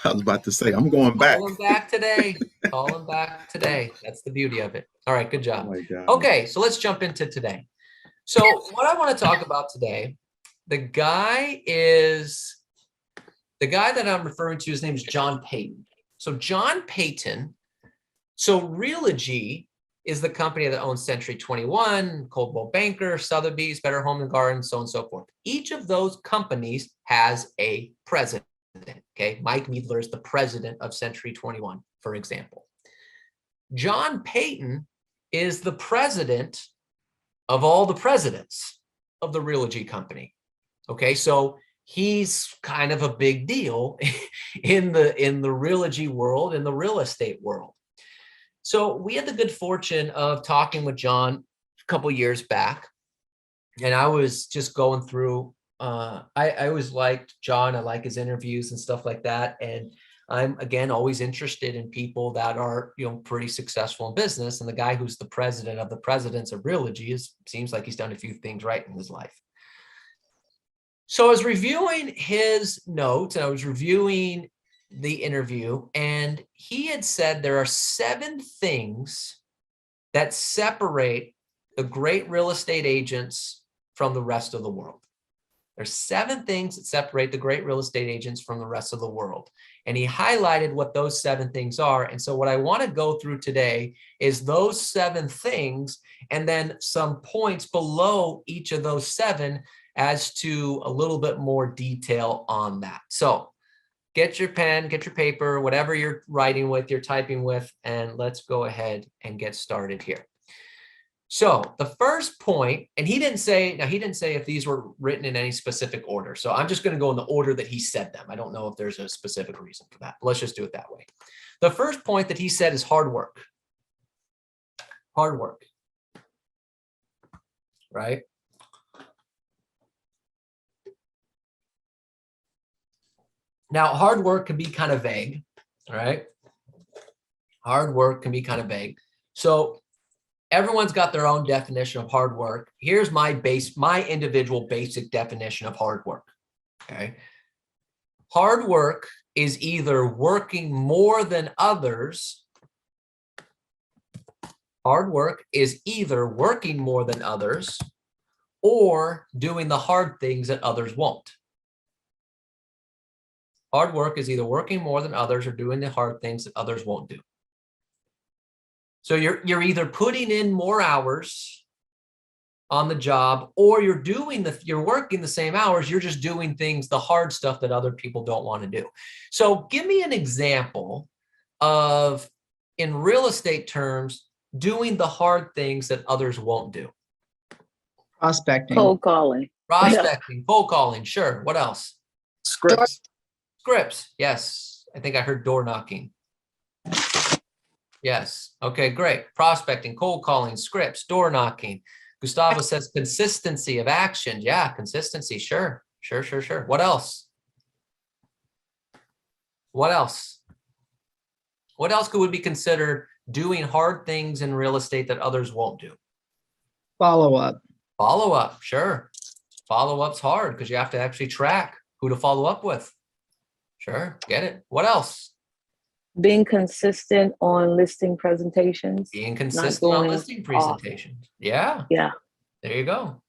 I was about to say, I'm going back. Calling back today. Calling back today. That's the beauty of it. All right, good job. Oh my God. Okay, so let's jump into today. So what I want to talk about today, the guy that I'm referring to, his name is John Peyton. So John Peyton, so Realogy is the company that owns Century 21, Coldwell Banker, Sotheby's, Better Home and Garden, so on and so forth. Each of those companies has a president. Okay, Mike Meadler is the president of Century 21, for example. John Peyton is the president of all the presidents of the Realogy company. Okay, so he's kind of a big deal in the Realogy world, in the real estate world. So we had the good fortune of talking with John a couple years back, and I was just going through. I always liked John. I like his interviews and stuff like that. And I'm, again, always interested in people that are, pretty successful in business. And the guy who's the president of the presidents of Realogy seems like he's done a few things right in his life. So I was reviewing his notes and I was reviewing the interview, and he had said there are 7 things that separate the great real estate agents from the rest of the world. There's 7 things that separate the great real estate agents from the rest of the world. And he highlighted what those 7 things are. And so what I want to go through today is those 7 things and then some points below each of those 7 as to a little bit more detail on that. So get your pen, get your paper, whatever you're writing with, you're typing with, and let's go ahead and get started here. So the first point, and he didn't say if these were written in any specific order. So I'm just going to go in the order that he said them. I don't know if there's a specific reason for that. But let's just do it that way. The first point that he said is hard work. Hard work. Right? Now, hard work can be kind of vague, right? Hard work can be kind of vague. So everyone's got their own definition of hard work. Here's my individual basic definition of hard work. Okay. Hard work is either working more than others. Hard work is either working more than others or doing the hard things that others won't. Hard work is either working more than others or doing the hard things that others won't do. So you're either putting in more hours on the job, or you're working the same hours. You're just doing things, the hard stuff that other people don't want to do. So give me an example of, in real estate terms, doing the hard things that others won't do. Prospecting. Cold calling. Prospecting, cold calling. Sure. What else? Scripts. Scripts. Yes. I think I heard door knocking. Yes. Okay, great. Prospecting, cold calling, scripts, door knocking. Gustavo says consistency of action. Yeah, consistency. Sure. Sure. What else? What else? What else would be considered doing hard things in real estate that others won't do? Follow up. Follow up. Sure. Follow up's hard because you have to actually track who to follow up with. Sure. Get it. What else? Being consistent on listing presentations. Being consistent on listing presentations. Yeah. Yeah. There you go.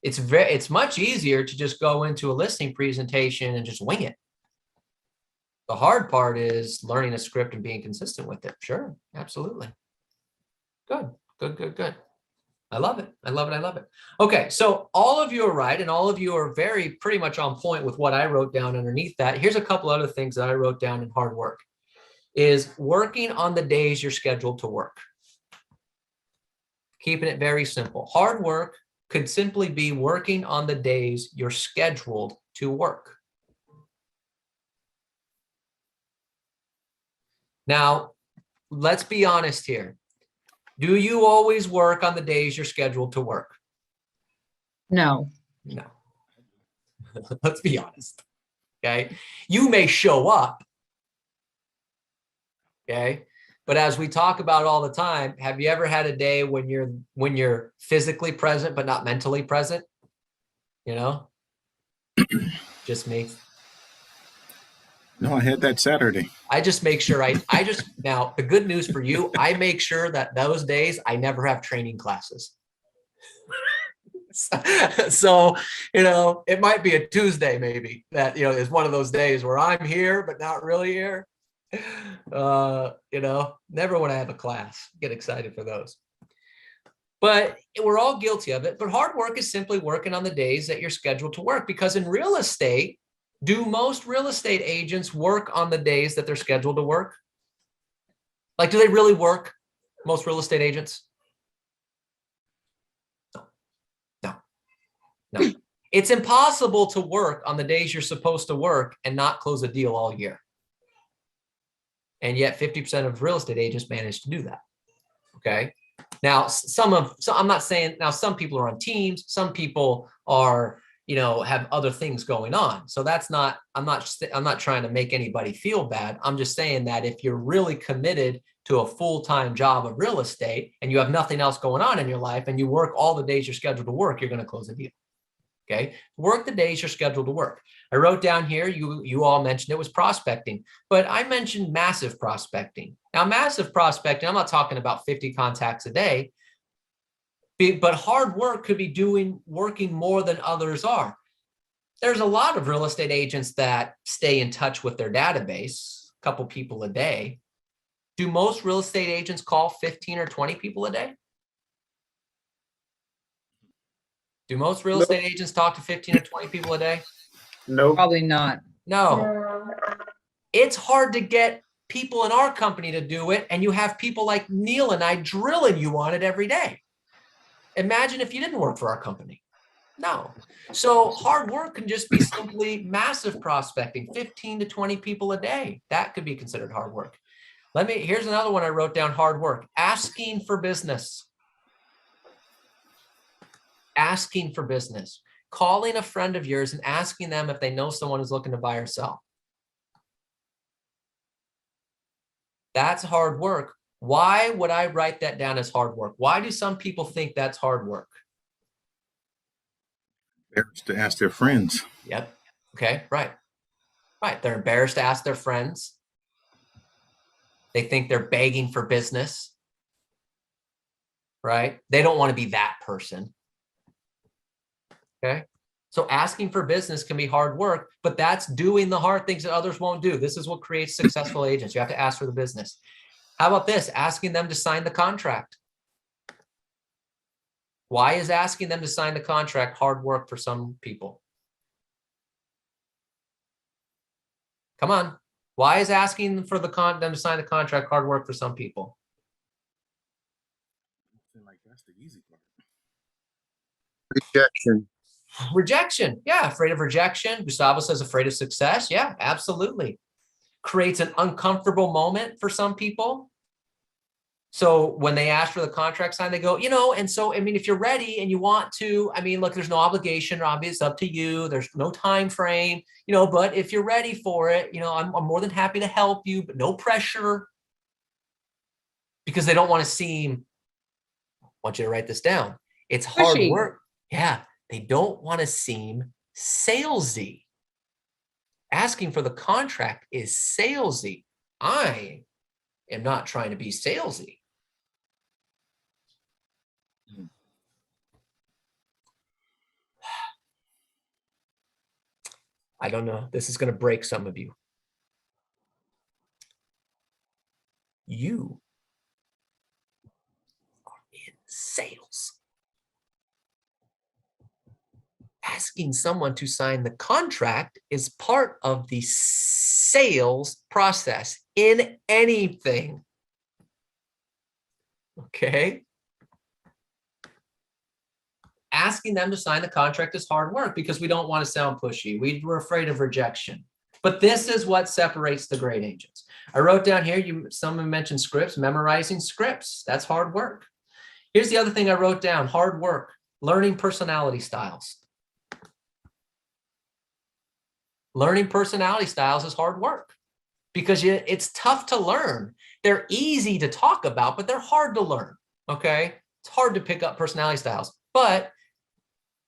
It's much easier to just go into a listing presentation and just wing it. The hard part is learning a script and being consistent with it. Sure. Absolutely. Good. I love it. Okay. So all of you are right. And all of you are pretty much on point with what I wrote down underneath that. Here's a couple other things that I wrote down in hard work. Is working on the days you're scheduled to work. Keeping it very simple. Hard work could simply be working on the days you're scheduled to work. Now, let's be honest here. Do you always work on the days you're scheduled to work? No. No. Let's be honest. Okay. You may show up. Okay. But as we talk about all the time, have you ever had a day when you're physically present, but not mentally present? You know, just me. No, I had that Saturday. I just make sure now the good news for you, I make sure that those days I never have training classes. So, it might be a Tuesday maybe that, is one of those days where I'm here, but not really here. Never when I have a class, get excited for those. But we're all guilty of it. But hard work is simply working on the days that you're scheduled to work, because in real estate, do most real estate agents work on the days that they're scheduled to work? Like, do they really work? Most real estate agents? No. It's impossible to work on the days you're supposed to work and not close a deal all year. And yet 50% of real estate agents manage to do that. Okay. Now, I'm not saying now some people are on teams, some people are, have other things going on. So that's not, I'm not trying to make anybody feel bad. I'm just saying that if you're really committed to a full-time job of real estate and you have nothing else going on in your life and you work all the days you're scheduled to work, you're going to close a deal. Okay. Work the days you're scheduled to work. I wrote down here, you all mentioned it was prospecting, but I mentioned massive prospecting. Now, massive prospecting, I'm not talking about 50 contacts a day, but hard work could be working more than others are. There's a lot of real estate agents that stay in touch with their database, a couple people a day. Do most real estate agents call 15 or 20 people a day? Do most real estate agents talk to 15 or 20 people a day? No. Probably not. No. It's hard to get people in our company to do it, and you have people like Neil and I drilling you on it every day. Imagine if you didn't work for our company. No. So hard work can just be simply massive prospecting, 15 to 20 people a day. That could be considered hard work. Here's another one I wrote down, hard work. Asking for business. Asking for business. Calling a friend of yours and asking them if they know someone who's looking to buy or sell. That's hard work. Why would I write that down as hard work? Why do some people think that's hard work? Embarrassed to ask their friends. Yep. Okay. Right. Right. They're embarrassed to ask their friends. They think they're begging for business. Right. They don't want to be that person. Okay. So asking for business can be hard work, but that's doing the hard things that others won't do. This is what creates successful agents. You have to ask for the business. How about this? Asking them to sign the contract. Why is asking them to sign the contract hard work for some people? Come on. Why is asking for them to sign the contract hard work for some people? Like that's the easy part. Rejection. Rejection. Yeah. Afraid of rejection. Gustavo says afraid of success. Yeah, absolutely. Creates an uncomfortable moment for some people. So when they ask for the contract signed, they go, and so, if you're ready and you want to, look, there's no obligation, obviously it's up to you. There's no time frame, but if you're ready for it, I'm more than happy to help you, but no pressure, because they don't want to seem, I want you to write this down. It's hard Pushy. work. Yeah. They don't want to seem salesy. Asking for the contract is salesy. I am not trying to be salesy. I don't know. This is going to break some of you. You are in sales. Asking someone to sign the contract is part of the sales process in anything. Okay. Asking them to sign the contract is hard work because we don't want to sound pushy. We're afraid of rejection. But this is what separates the great agents. I wrote down here, someone mentioned scripts, memorizing scripts. That's hard work. Here's the other thing I wrote down, hard work, learning personality styles. Learning personality styles is hard work because it's tough to learn. They're easy to talk about, but they're hard to learn, okay? It's hard to pick up personality styles, but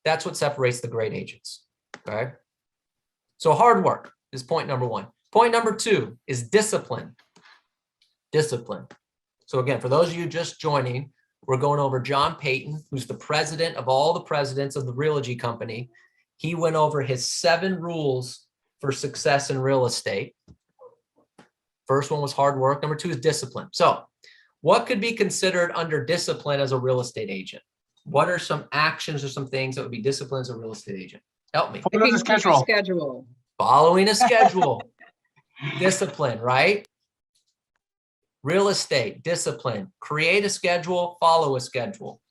That's what separates the great agents. Okay. So hard work is point number one. Point number two is discipline. Discipline. So again, for those of you just joining, we're going over John Peyton, who's the president of all the presidents of the Realogy Company. He went over his 7 rules for success in real estate. First one was hard work. Number 2 is discipline. So what could be considered under discipline as a real estate agent? What are some actions or some things that would be discipline as a real estate agent? Help me. Follow the schedule. Schedule. Following a schedule. Discipline, right? Real estate, discipline, create a schedule, follow a schedule,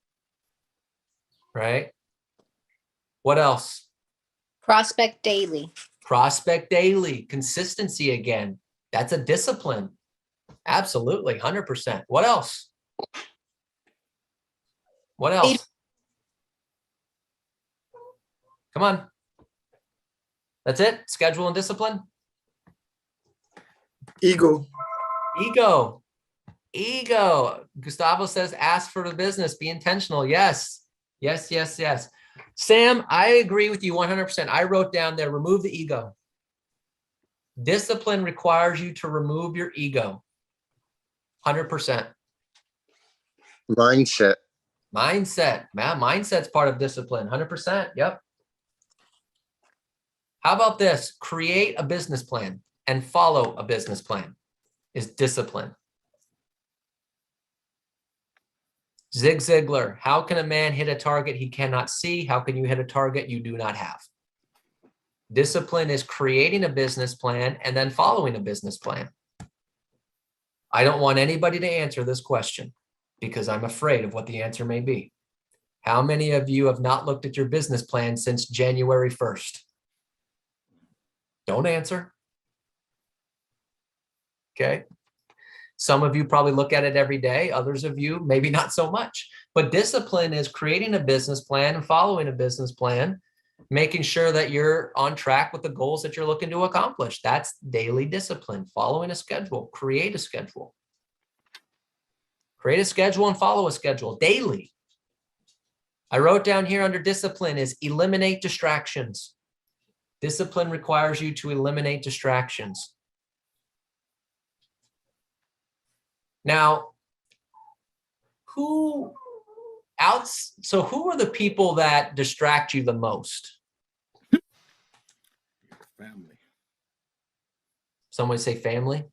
right? What else? Prospect daily. Prospect daily, consistency again. That's a discipline. Absolutely, 100%. What else? What else? Come on. That's it? Schedule and discipline? Ego. Ego. Ego. Gustavo says, ask for the business, be intentional. Yes. Yes, yes, yes. Sam, I agree with you 100%. I wrote down there, remove the ego. Discipline requires you to remove your ego. 100%. Mindset. Mindset. Man, mindset's part of discipline. 100%. Yep. How about this? Create a business plan and follow a business plan is discipline. Zig Ziglar, how can a man hit a target he cannot see? How can you hit a target you do not have? Discipline is creating a business plan and then following a business plan. I don't want anybody to answer this question because I'm afraid of what the answer may be. How many of you have not looked at your business plan since January 1st? Don't answer. Okay. Some of you probably look at it every day. Others of you, maybe not so much. But discipline is creating a business plan and following a business plan, making sure that you're on track with the goals that you're looking to accomplish. That's daily discipline, following a schedule, create a schedule. Create a schedule and follow a schedule daily. I wrote down here under discipline is eliminate distractions. Discipline requires you to eliminate distractions. Now, who are the people that distract you the most? Family. Someone say family?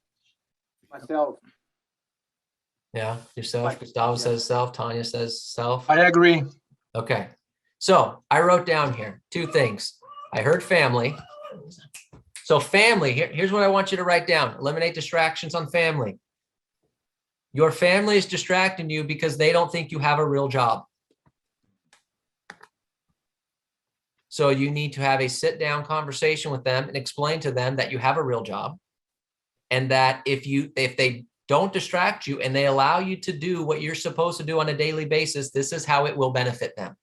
Myself. Yeah, yourself. Like, Gustavo yeah. says self. Tanya says self. I agree. Okay. So I wrote down here 2 things. I heard family. So family, here's what I want you to write down. Eliminate distractions on family. Your family is distracting you because they don't think you have a real job. So you need to have a sit-down conversation with them and explain to them that you have a real job. And that if they don't distract you and they allow you to do what you're supposed to do on a daily basis, this is how it will benefit them.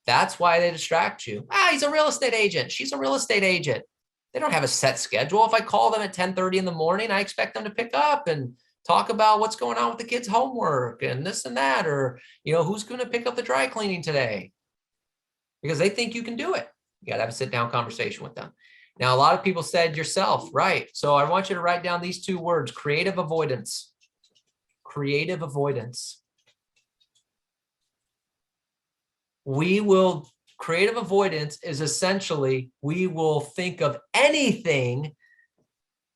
That's why they distract you. He's a real estate agent. She's a real estate agent. They don't have a set schedule. If I call them at 10:30 in the morning, I expect them to pick up and talk about what's going on with the kids' homework and this and that, or, who's going to pick up the dry cleaning today, because they think you can do it. You got to have a sit down conversation with them. Now, a lot of people said yourself, right? So I want you to write down these 2 words, creative avoidance. Creative avoidance. Creative avoidance is essentially, we will think of anything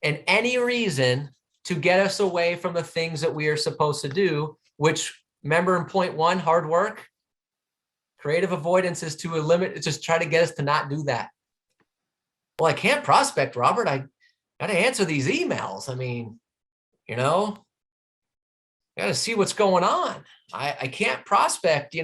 and any reason to get us away from the things that we are supposed to do, which, remember in point 1, hard work, creative avoidance is to just try to get us to not do that. Well, I can't prospect, Robert. I got to answer these emails. I mean, got to see what's going on. I can't prospect,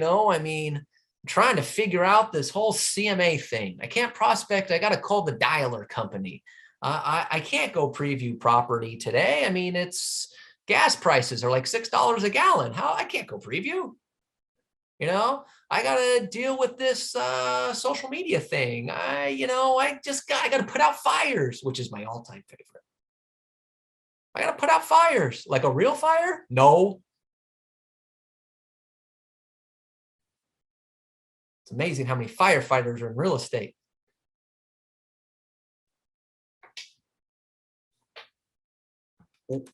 trying to figure out this whole CMA thing. I can't prospect. I got to call the dialer company. I can't go preview property today. I mean, it's gas prices are like $6 a gallon. I can't go preview. I got to deal with this social media thing. I got to put out fires, which is my all-time favorite. I got to put out fires. Like a real fire? No. It's amazing how many firefighters are in real estate.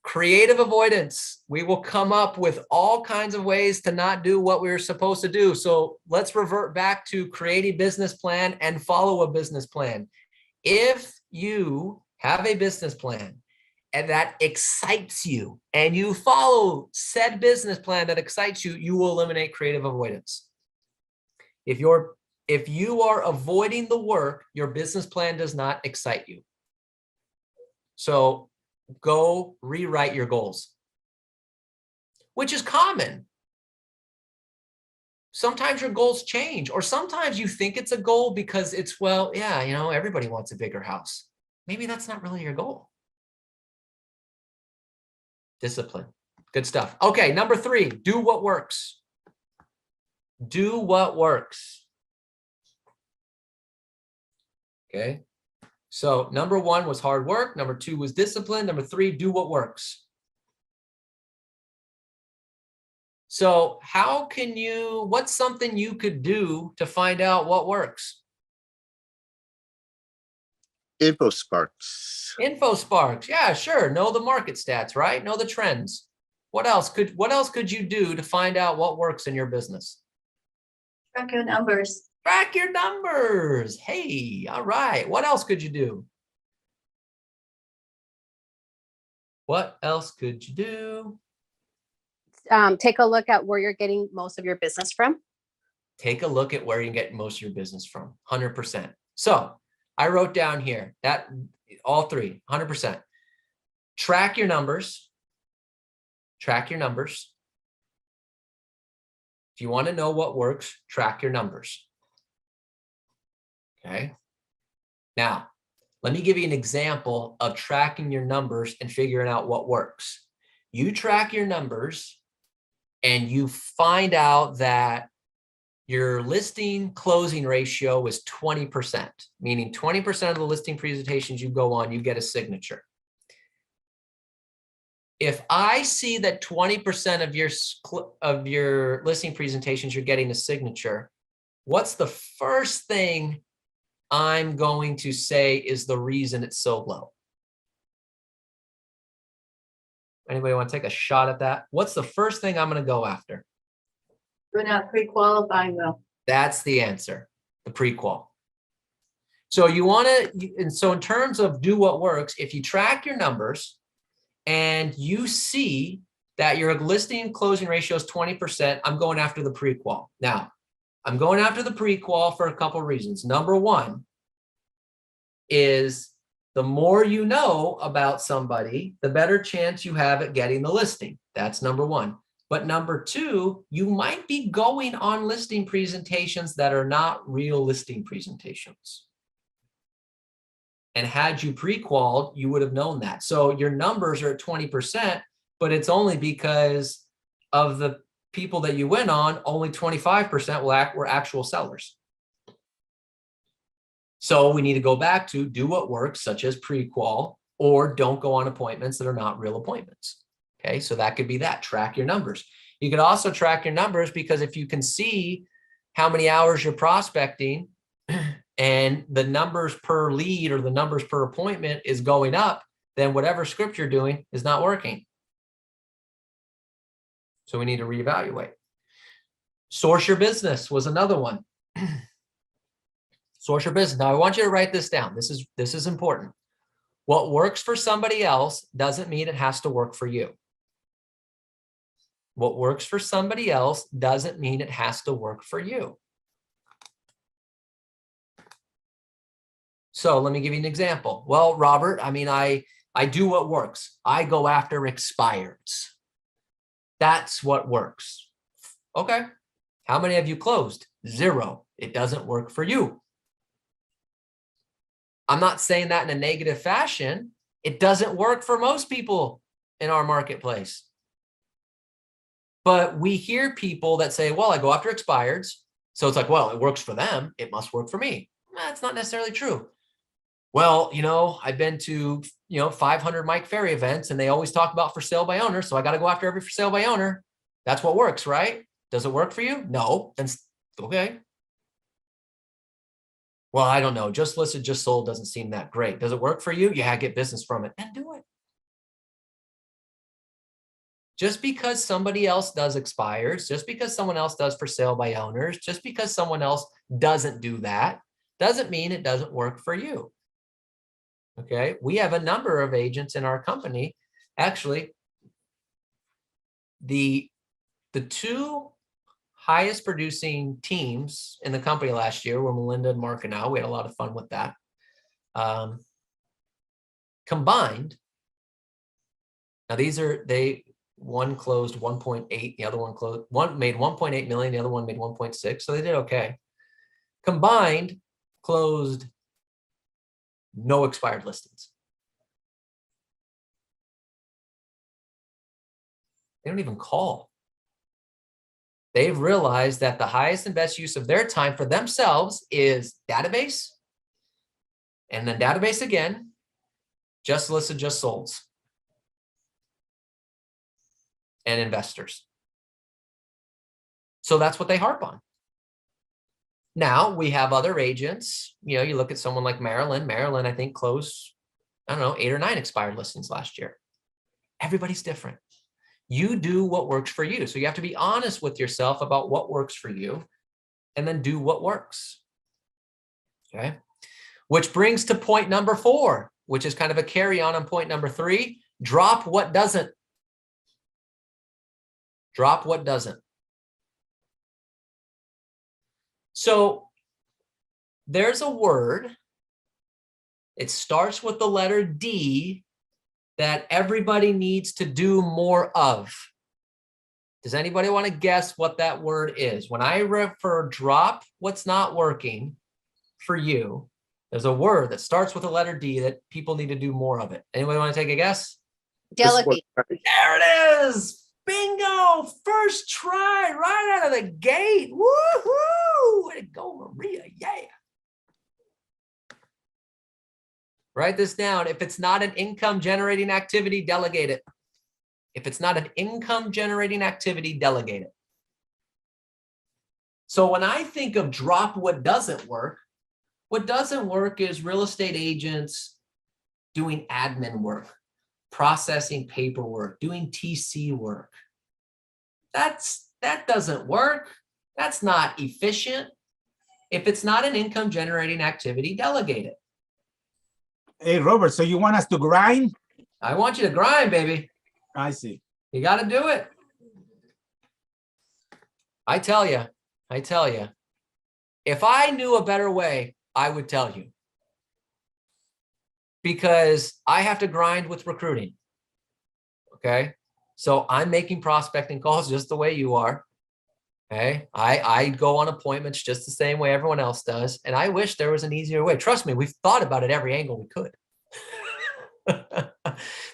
Creative avoidance. We will come up with all kinds of ways to not do what we were supposed to do. So let's revert back to create a business plan and follow a business plan. If you have a business plan and that excites you and you follow said business plan that excites you, you will eliminate creative avoidance. If you are avoiding the work, your business plan does not excite you. So go rewrite your goals, which is common. Sometimes your goals change, or sometimes you think it's a goal because it's, well, yeah, you know, everybody wants a bigger house. Maybe that's not really your goal. Discipline. Good stuff. Okay, number 3, do what works. Do what works. Okay. So number 1 was hard work. Number 2 was discipline. Number 3, do what works. So what's something you could do to find out what works? Info sparks. Info sparks. Yeah, sure. Know the market stats, right? Know the trends. What else could you do to find out what works in your business? Track your numbers. Track your numbers. Hey, all right. What else could you do? What else could you do? Take a look at where you're getting most of your business from. Take a look at where you get most of your business from. 100%. So I wrote down here that all 3, 100%. Track your numbers. Track your numbers. If you want to know what works, track your numbers. Okay. Now, let me give you an example of tracking your numbers and figuring out what works. You track your numbers and you find out that your listing closing ratio is 20%, meaning 20% of the listing presentations you go on, you get a signature. If I see that 20% of your listing presentations, you're getting a signature, what's the first thing I'm going to say is the reason it's so low? Anybody want to take a shot at that? What's the first thing I'm going to go after? We're not pre-qualifying though. That's the answer, the pre-qual. So you want to, and so in terms of do what works, if you track your numbers and you see that your listing and closing ratio is 20%, I'm going after the pre-qual. Now, I'm going after the pre-qual for a couple of reasons. Number 1 is the more you know about somebody, the better chance you have at getting the listing. That's number 1. But number 2, you might be going on listing presentations that are not real listing presentations. And had you pre-qualified, you would have known that. So your numbers are at 20%, but it's only because of the people that you went on, only 25% were actual sellers. So we need to go back to do what works, such as pre-qual, or don't go on appointments that are not real appointments. Okay, so that could be that. Track your numbers. You could also track your numbers because if you can see how many hours you're prospecting and the numbers per lead or the numbers per appointment is going up, then whatever script you're doing is not working. So we need to reevaluate. Source your business was another one. Source your business. Now I want you to write this down. This is important. What works for somebody else doesn't mean it has to work for you. What works for somebody else doesn't mean it has to work for you. So let me give you an example. Well, Robert, I mean, I do what works. I go after expireds. That's what works. Okay. How many have you closed? 0. It doesn't work for you. I'm not saying that in a negative fashion. It doesn't work for most people in our marketplace. But we hear people that say, well, I go after expireds. So it's like, well, it works for them. It must work for me. That's not necessarily true. Well, you know, I've been to, 500 Mike Ferry events and they always talk about for sale by owner. So I got to go after every for sale by owner. That's what works, right? Does it work for you? No. Then okay. Well, I don't know. Just listed, just sold doesn't seem that great. Does it work for you? Yeah, get business from it and do it. Just because somebody else does expires, just because someone else does for sale by owners, just because someone else doesn't do that, doesn't mean it doesn't work for you. Okay, we have a number of agents in our company. Actually, the two highest producing teams in the company last year were Melinda and Mark and I. We had a lot of fun with that. Combined, now one closed 1.8, the other one made 1.8 million, the other one made 1.6, so they did okay. Combined, closed no expired listings. They don't even call. They've realized that the highest and best use of their time for themselves is database, and then database again, just listed, just solds, and investors. So that's what they harp on. Now we have other agents. You know, you look at someone like Marilyn. Marilyn, I think, closed, I don't know, 8 or 9 expired listings last year. Everybody's different. You do what works for you. So you have to be honest with yourself about what works for you and then do what works. Okay. Which brings to point number 4, which is kind of a carry on point number 3. Drop what doesn't. Drop what doesn't. So there's a word. It starts with the letter D that everybody needs to do more of. Does anybody want to guess what that word is? When I refer drop what's not working for you, there's a word that starts with the letter D that people need to do more of it. Anybody want to take a guess? Delegate. There it is. Bingo. First try right out of the gate. Woohoo. Way to go, Maria. Yeah. Write this down. If it's not an income generating activity, delegate it. If it's not an income generating activity, delegate it. So when I think of drop what doesn't work is real estate agents doing admin work, processing paperwork, doing TC work. That doesn't work. That's not efficient. If it's not an income generating activity, delegate it. Hey, Robert, so you want us to grind? I want you to grind, baby. I see. You got to do it. I tell you, if I knew a better way, I would tell you. Because I have to grind with recruiting. Okay. So I'm making prospecting calls just the way you are. Okay. I go on appointments just the same way everyone else does. And I wish there was an easier way. Trust me, we've thought about it every angle we could.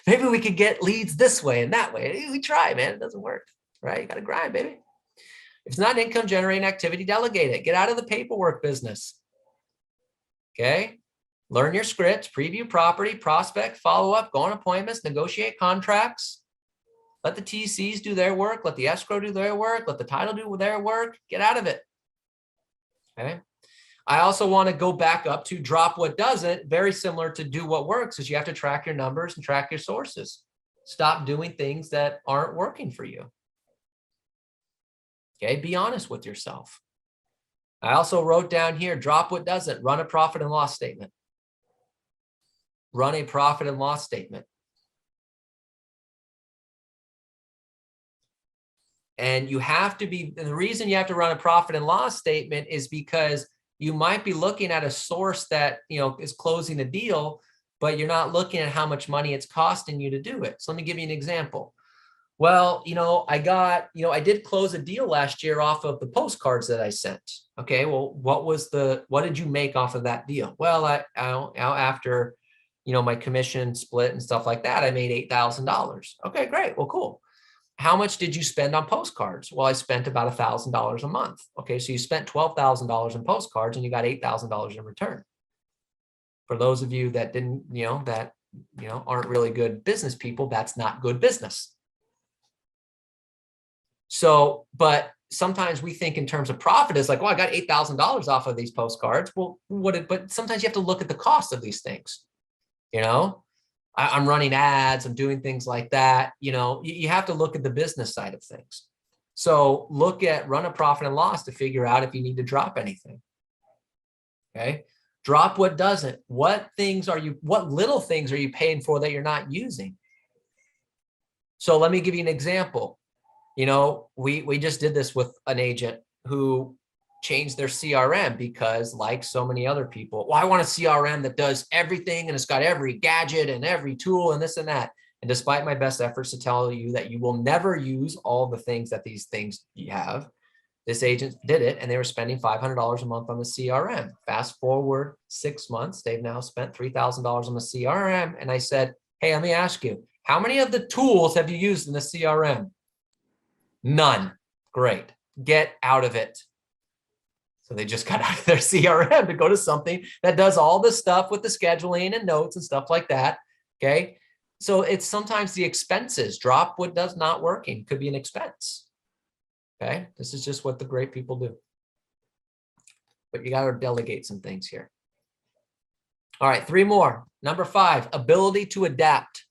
Maybe we could get leads this way and that way. We try, man. It doesn't work. Right? You got to grind, baby. If it's not an income generating activity, delegate it. Get out of the paperwork business. Okay. Learn your scripts, preview property, prospect, follow up, go on appointments, negotiate contracts. Let the TCs do their work. Let the escrow do their work. Let the title do their work. Get out of it. Okay. I also want to go back up to drop what doesn't. Very similar to do what works is you have to track your numbers and track your sources. Stop doing things that aren't working for you. Okay. Be honest with yourself. I also wrote down here, drop what doesn't. Run a profit and loss statement. Run a profit and loss statement. And you have to be, and the reason you have to run a profit and loss statement is because you might be looking at a source that, is closing a deal, but you're not looking at how much money it's costing you to do it. So let me give you an example. Well, I did close a deal last year off of the postcards that I sent. Okay. Well, what did you make off of that deal? Well, after, my commission split and stuff like that, I made $8,000. Okay, great. Well, cool. How much did you spend on postcards? Well, I spent about $1,000 a month. Okay, so you spent $12,000 in postcards and you got $8,000 in return. For those of you that didn't, aren't really good business people, that's not good business. So, but sometimes we think in terms of profit is like, well, I got $8,000 off of these postcards. Well, but sometimes you have to look at the cost of these things. You know, I'm running ads, I'm doing things like that. You know, you have to look at the business side of things. So run a profit and loss to figure out if you need to drop anything. Okay. Drop what doesn't. What little things are you paying for that you're not using? So let me give you an example. You know, we just did this with an agent who changed their CRM because, like so many other people, well, I want a CRM that does everything and it's got every gadget and every tool and this and that. And despite my best efforts to tell you that you will never use all the things that these things you have, this agent did it and they were spending $500 a month on the CRM. Fast forward 6 months, they've now spent $3,000 on the CRM. And I said, hey, let me ask you, how many of the tools have you used in the CRM? None. Great. Get out of it. So they just got out of their CRM to go to something that does all the stuff with the scheduling and notes and stuff like that. Okay. So it's sometimes the expenses. Drop what does not working could be an expense. Okay. This is just what the great people do. But you got to delegate some things here. All right. 3 more. Number 5, ability to adapt.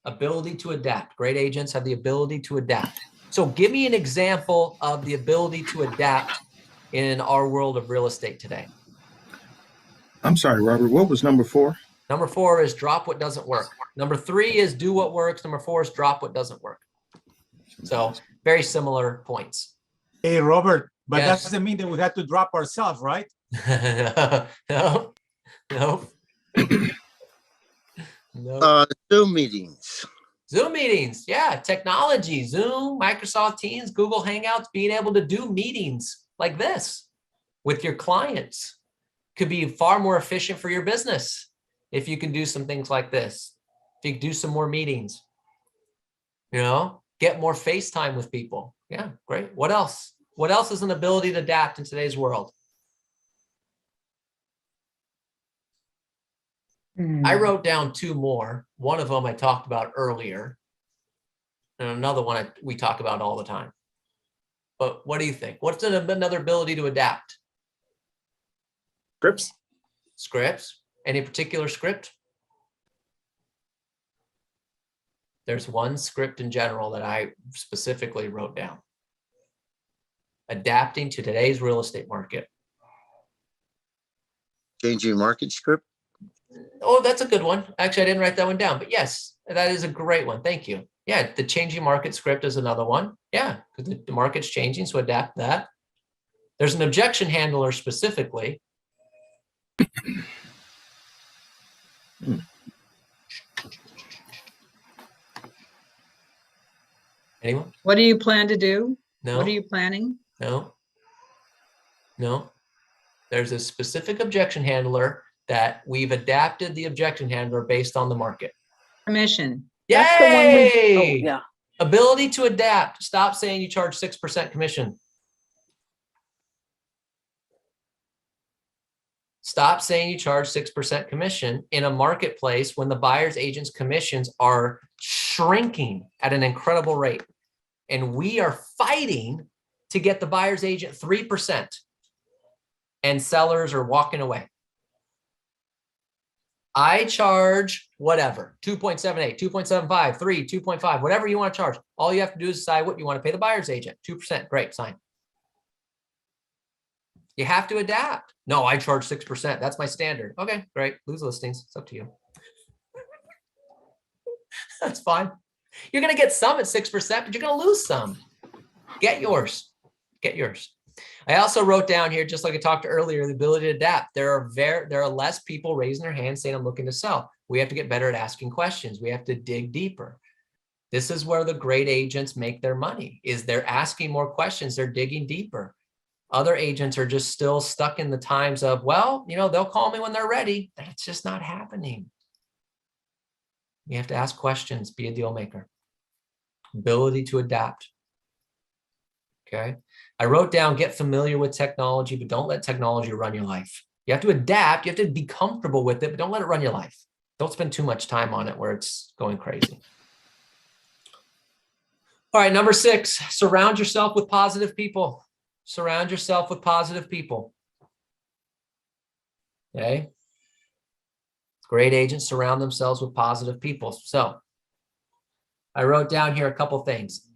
Ability to adapt. Great agents have the ability to adapt. So give me an example of the ability to adapt in our world of real estate today. I'm sorry, Robert. What was number 4? Number 4 is drop what doesn't work. Number 3 is do what works. Number 4 is drop what doesn't work. So very similar points. Hey, Robert, but Yes. that doesn't mean that we have to drop ourselves, right? No. No. Zoom meetings. Zoom meetings. Yeah. Technology, Zoom, Microsoft Teams, Google Hangouts, being able to do meetings like this with your clients could be far more efficient for your business if you can do some things like this. If you can do some more meetings, you know, get more FaceTime with people. Yeah, great. What else? What else is an ability to adapt in today's world? I wrote down 2 more. One of them I talked about earlier, and another one we talk about all the time. But what do you think? What's another ability to adapt? Scripts? Scripts? Any particular script? There's one script in general that I specifically wrote down. Adapting to today's real estate market. Changing market script. Oh, that's a good one. Actually, I didn't write that one down, but yes, that is a great one. Thank you. Yeah, the changing market script is another one. Yeah, because the market's changing, so adapt that. There's an objection handler specifically. Anyone? What do you plan to do? No. What are you planning? No. There's a specific objection handler that we've adapted the objection handler based on the market. Commission. That's the one Yay! yeah. Ability to adapt. Stop saying you charge 6% commission. Stop saying you charge 6% commission in a marketplace when the buyer's agent's commissions are shrinking at an incredible rate. And we are fighting to get the buyer's agent 3%. And sellers are walking away. I charge whatever, 2.78, 2.75, 3, 2.5, whatever you want to charge. All you have to do is decide what you want to pay the buyer's agent. 2%, great, sign. You have to adapt. No, I charge 6%. That's my standard. Okay, great. Lose listings. It's up to you. That's fine. You're going to get some at 6%, but you're going to lose some. Get yours. Get yours. I also wrote down here, just like I talked earlier, the ability to adapt. There are less people raising their hands saying, I'm looking to sell. We have to get better at asking questions. We have to dig deeper. This is where the great agents make their money, is they're asking more questions. They're digging deeper. Other agents are just still stuck in the times of, well, you know, they'll call me when they're ready. That's just not happening. You have to ask questions, be a deal maker. Ability to adapt. Okay. I wrote down, get familiar with technology, but don't let technology run your life. You have to adapt. You have to be comfortable with it, but don't let it run your life. Don't spend too much time on it where it's going crazy. All right, number 6, surround yourself with positive people. Surround yourself with positive people. Okay. Great agents surround themselves with positive people. So I wrote down here a couple things.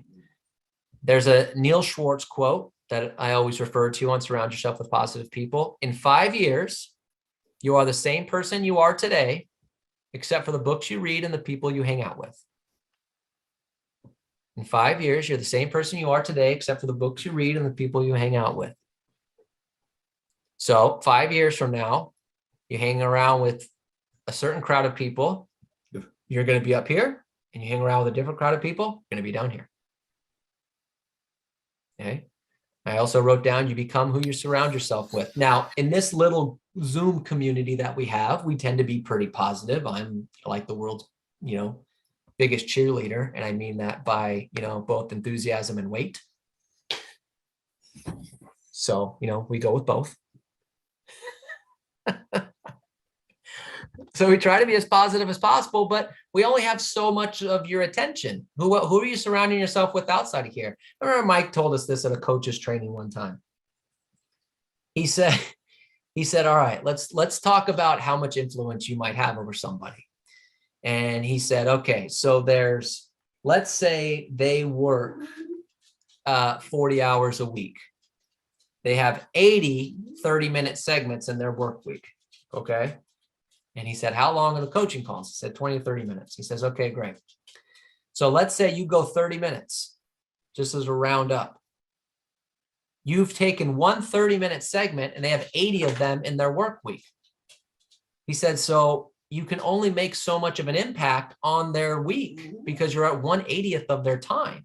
There's a Neil Schwartz quote that I always refer to on surround yourself with positive people. In 5 years, you are the same person you are today, except for the books you read and the people you hang out with. In 5 years, you're the same person you are today, except for the books you read and the people you hang out with. So 5 years from now, you hang around with a certain crowd of people, you're going to be up here, and you hang around with a different crowd of people, you're going to be down here. Okay. I also wrote down, you become who you surround yourself with. Now, in this little Zoom community that we have, we tend to be pretty positive. I'm like the world's, biggest cheerleader. And I mean that by, both enthusiasm and weight. So, we go with both. So we try to be as positive as possible, but we only have so much of your attention. Who are you surrounding yourself with outside of here? I remember Mike told us this at a coach's training one time. He said, all right, let's talk about how much influence you might have over somebody. And he said, okay, so let's say they work 40 hours a week. They have 80 30-minute segments in their work week. Okay. And he said, how long are the coaching calls? He said 20 to 30 minutes. He says, okay, great. So let's say you go 30 minutes, just as a round up. You've taken one 30-minute segment and they have 80 of them in their work week. He said, so you can only make so much of an impact on their week because you're at 1/80th of their time.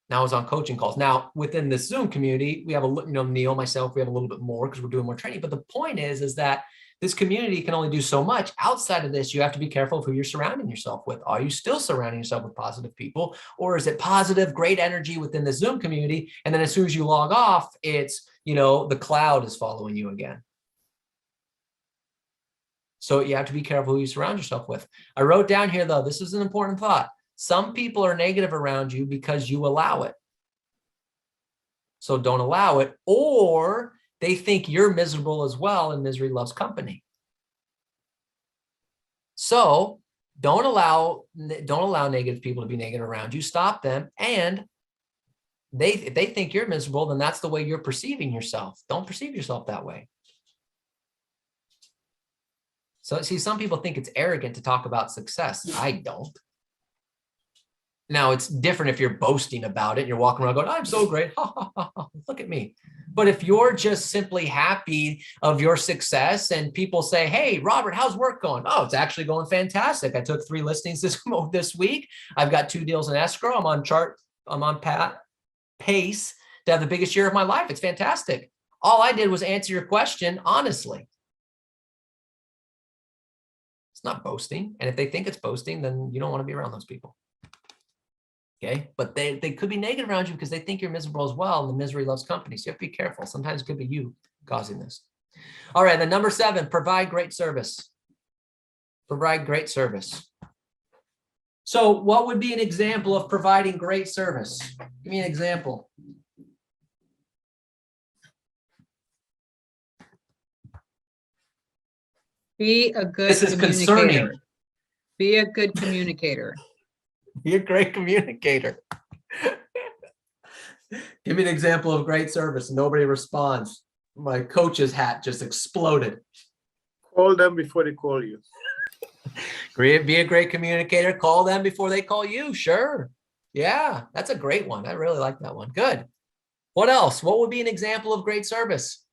Now I was on coaching calls. Now within this Zoom community, we have Neil, myself, we have a little bit more because we're doing more training. But the point is that this community can only do so much. Outside of this, you have to be careful of who you're surrounding yourself with. Are you still surrounding yourself with positive people? Or is it positive, great energy within the Zoom community? And then as soon as you log off, it's, the cloud is following you again. So you have to be careful who you surround yourself with. I wrote down here, though, this is an important thought. Some people are negative around you because you allow it. So don't allow it, or they think you're miserable as well, and misery loves company. So don't allow negative people to be negative around you. Stop them. And if they think you're miserable, then that's the way you're perceiving yourself. Don't perceive yourself that way. So see, some people think it's arrogant to talk about success. I don't. Now it's different if you're boasting about it. You're walking around going, I'm so great. Look at me. But if you're just simply happy of your success and people say, hey, Robert, how's work going? Oh, it's actually going fantastic. I took 3 listings this week. I've got 2 deals in escrow. I'm on pace to have the biggest year of my life. It's fantastic. All I did was answer your question honestly. It's not boasting. And if they think it's boasting, then you don't want to be around those people. Okay. But they could be negative around you because they think you're miserable as well. And the misery loves company. So you have to be careful. Sometimes it could be you causing this. All right. Then number 7, provide great service. Provide great service. So what would be an example of providing great service? Give me an example. Be a good This is communicator. concerning. Be a good communicator. Be a great communicator. Give me an example of great service. Nobody responds. My coach's hat just exploded. Call them before they call you. Be a great communicator. Call them before they call you. Sure. Yeah, that's a great one. I really like that one. Good. What else? What would be an example of great service?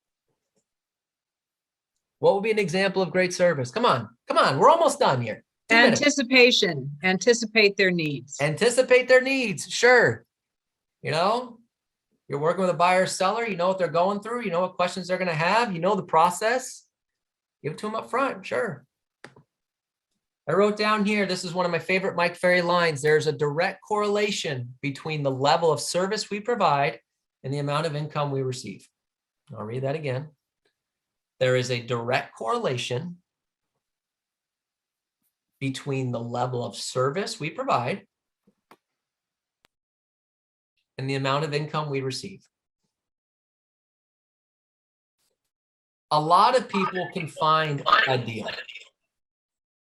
What would be an example of great service? Come on. Come on. We're almost done here. 2 minutes. Anticipation. Anticipate their needs. Anticipate their needs. Sure. You're working with a buyer or seller. You know what they're going through. You know what questions they're going to have. You know the process. Give it to them up front. Sure. I wrote down here, this is one of my favorite Mike Ferry lines. There's a direct correlation between the level of service we provide and the amount of income we receive. I'll read that again. There is a direct correlation between the level of service we provide and the amount of income we receive. A lot of people can find a deal.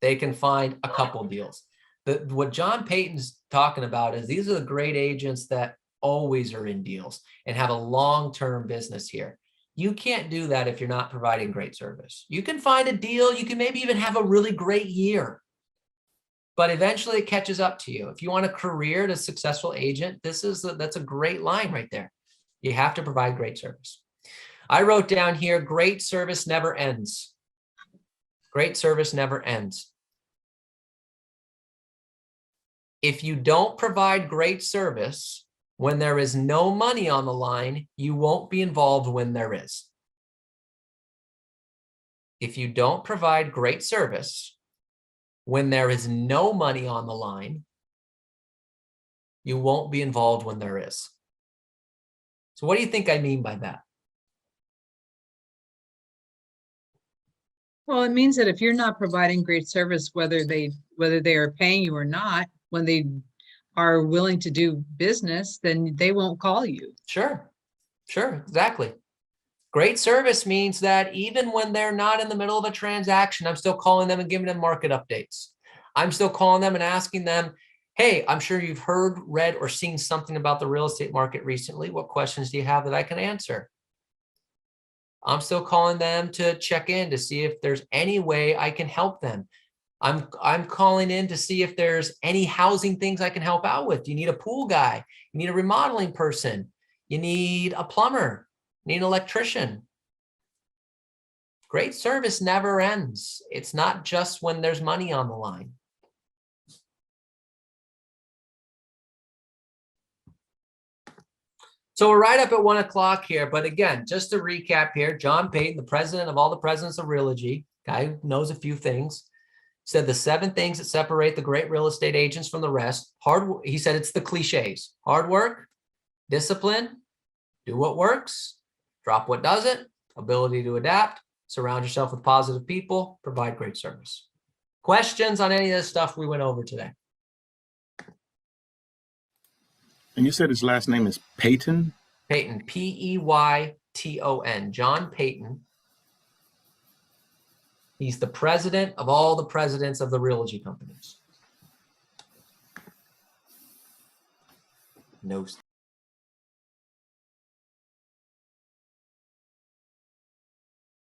They can find a couple deals. What John Peyton's talking about is these are the great agents that always are in deals and have a long-term business here. You can't do that if you're not providing great service. You can find a deal. You can maybe even have a really great year, but eventually it catches up to you. If you want a career to a successful agent, that's a great line right there. You have to provide great service. I wrote down here, great service never ends. Great service never ends. If you don't provide great service when there is no money on the line, you won't be involved when there is. If you don't provide great service when there is no money on the line, you won't be involved when there is. So what do you think I mean by that? Well, it means that if you're not providing great service, whether they are paying you or not, when they are willing to do business, then they won't call you. Sure, exactly. Great service means that even when they're not in the middle of a transaction, I'm still calling them and giving them market updates. I'm still calling them and asking them, hey, I'm sure you've heard, read, or seen something about the real estate market recently. What questions do you have that I can answer? I'm still calling them to check in to see if there's any way I can help them. I'm calling in to see if there's any housing things I can help out with. You need a pool guy. You need a remodeling person. You need a plumber. You need an electrician. Great service never ends. It's not just when there's money on the line. So we're right up at 1 o'clock here. But again, just to recap here, John Peyton, the president of all the presidents of Realogy, guy who knows a few things, said the 7 things that separate the great real estate agents from the rest. He said it's the cliches: hard work, discipline, do what works, drop what doesn't, ability to adapt, surround yourself with positive people, provide great service. Questions on any of this stuff we went over today? And you said his last name is Peyton? Peyton, P-E-Y-T-O-N, John Peyton. He's the president of all the presidents of the Realogy companies. No